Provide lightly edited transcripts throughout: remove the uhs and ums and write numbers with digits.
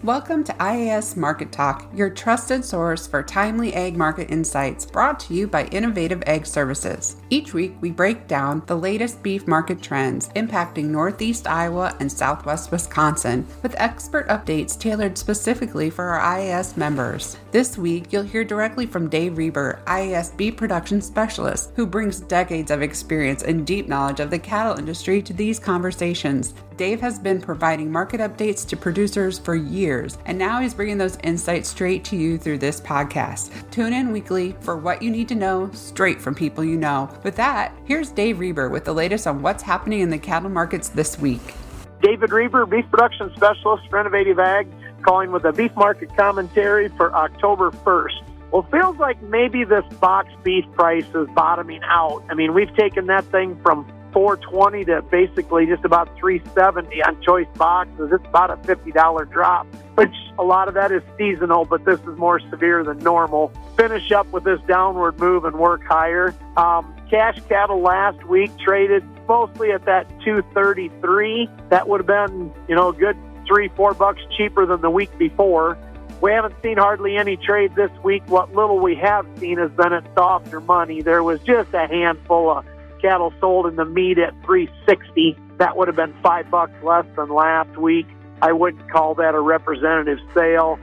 Welcome to IAS Market Talk, your trusted source for timely ag market insights, brought to you by Innovative Ag Services. Each week, we break down the latest beef market trends impacting Northeast Iowa and Southwest Wisconsin, with expert updates tailored specifically for our IAS members. This week, you'll hear directly from Dave Rueber, IAS Beef Production Specialist, who brings decades of experience and deep knowledge of the cattle industry to these conversations. Dave has been providing market updates to producers for years, and now he's bringing those insights straight to you through this podcast. Tune in weekly for what you need to know straight from people you know. With that, here's Dave Rueber with the latest on what's happening in the cattle markets this week. David Rueber, Beef Production Specialist for Innovative Ag, calling with a beef market commentary for October 1st. Well, it feels like maybe this box beef price is bottoming out. I mean, we've taken that thing from $4.20 to basically just about $3.70 on choice boxes. It's about a $50 drop, which a lot of that is seasonal, but this is more severe than normal. Finish up with this downward move and work higher. Cash cattle last week traded mostly at that $2.33. That would have been, a good $3-4 cheaper than the week before. We haven't seen hardly any trade this week. What little we have seen has been at softer money. There was just a handful of cattle sold in the meat at $3.60. That would have been $5 less than last week. I wouldn't call that a representative sale.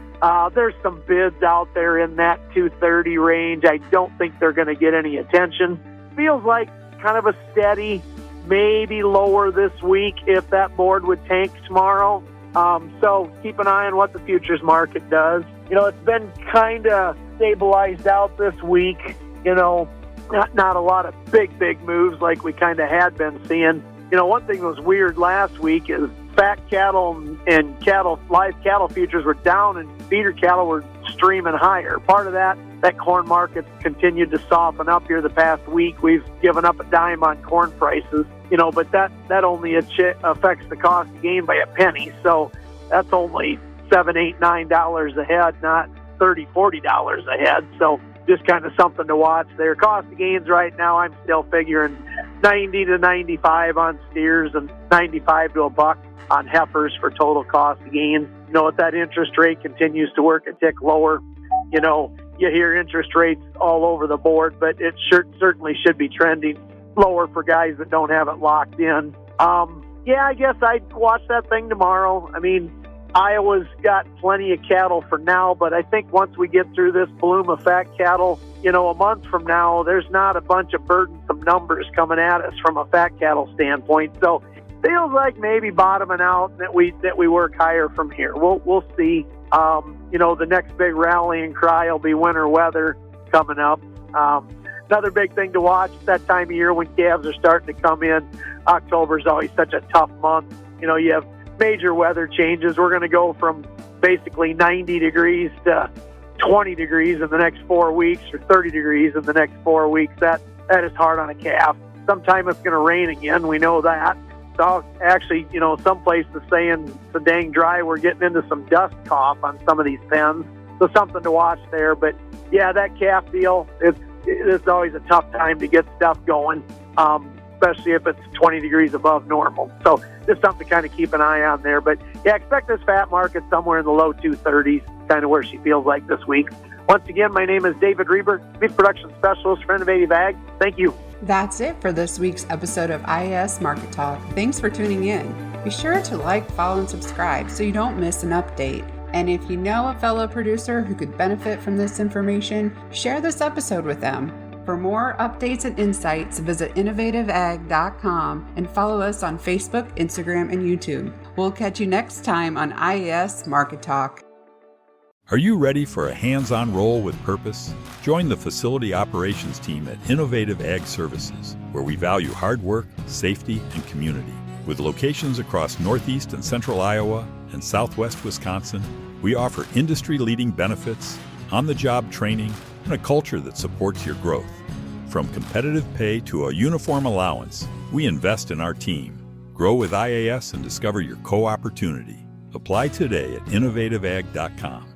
There's some bids out there in that $2.30 range. I don't think they're going to get any attention. Feels like kind of a steady, maybe lower this week if that board would tank tomorrow. So keep an eye on what the futures market does. It's been kind of stabilized out this week. Not a lot of big moves like we kind of had been seeing. One thing that was weird last week is fat cattle and live cattle futures were down and feeder cattle were streaming higher. Part of that corn market's continued to soften up here the past week. We've given up a dime on corn prices, but that only affects the cost of gain by a penny. So that's only $7, $8, $9 a head, not $30, $40 a head. So just kind of something to watch there. Cost of gains right now, I'm still figuring 90 to 95 on steers and 95 to $1 on heifers for total cost of gains. If that interest rate continues to work a tick lower, you hear interest rates all over the board, but it certainly should be trending lower for guys that don't have it locked in. I guess I'd watch that thing tomorrow. I mean, Iowa's got plenty of cattle for now, but I think once we get through this bloom of fat cattle, a month from now, there's not a bunch of burdensome numbers coming at us from a fat cattle standpoint. So feels like maybe bottoming out that we work higher from here. We'll see. The next big rallying cry will be winter weather coming up. Another big thing to watch that time of year when calves are starting to come in. October is always such a tough month. You have major weather changes. We're going to go from basically 90 degrees to 20 degrees in the next 4 weeks, or 30 degrees in the next 4 weeks. That is hard on a calf. Sometime it's going to rain again. We know that. So actually, some places saying it's so dang dry, we're getting into some dust cough on some of these pens. So something to watch there. But yeah, that calf deal, it's always a tough time to get stuff going, especially if it's 20 degrees above normal. So just something to kind of keep an eye on there. But yeah, expect this fat market somewhere in the low 230s, kind of where she feels like this week. Once again, my name is David Rueber, Beef Production Specialist for Innovative Ag. Thank you. That's it for this week's episode of IAS Market Talk. Thanks for tuning in. Be sure to like, follow, and subscribe so you don't miss an update. And if you know a fellow producer who could benefit from this information, share this episode with them. For more updates and insights, visit innovativeag.com and follow us on Facebook, Instagram, and YouTube. We'll catch you next time on IAS Market Talk. Are you ready for a hands-on role with purpose? Join the facility operations team at Innovative Ag Services, where we value hard work, safety, and community. With locations across Northeast and Central Iowa and Southwest Wisconsin, we offer industry-leading benefits, on-the-job training, and a culture that supports your growth. From competitive pay to a uniform allowance, we invest in our team. Grow with IAS and discover your co-opportunity. Apply today at innovativeag.com.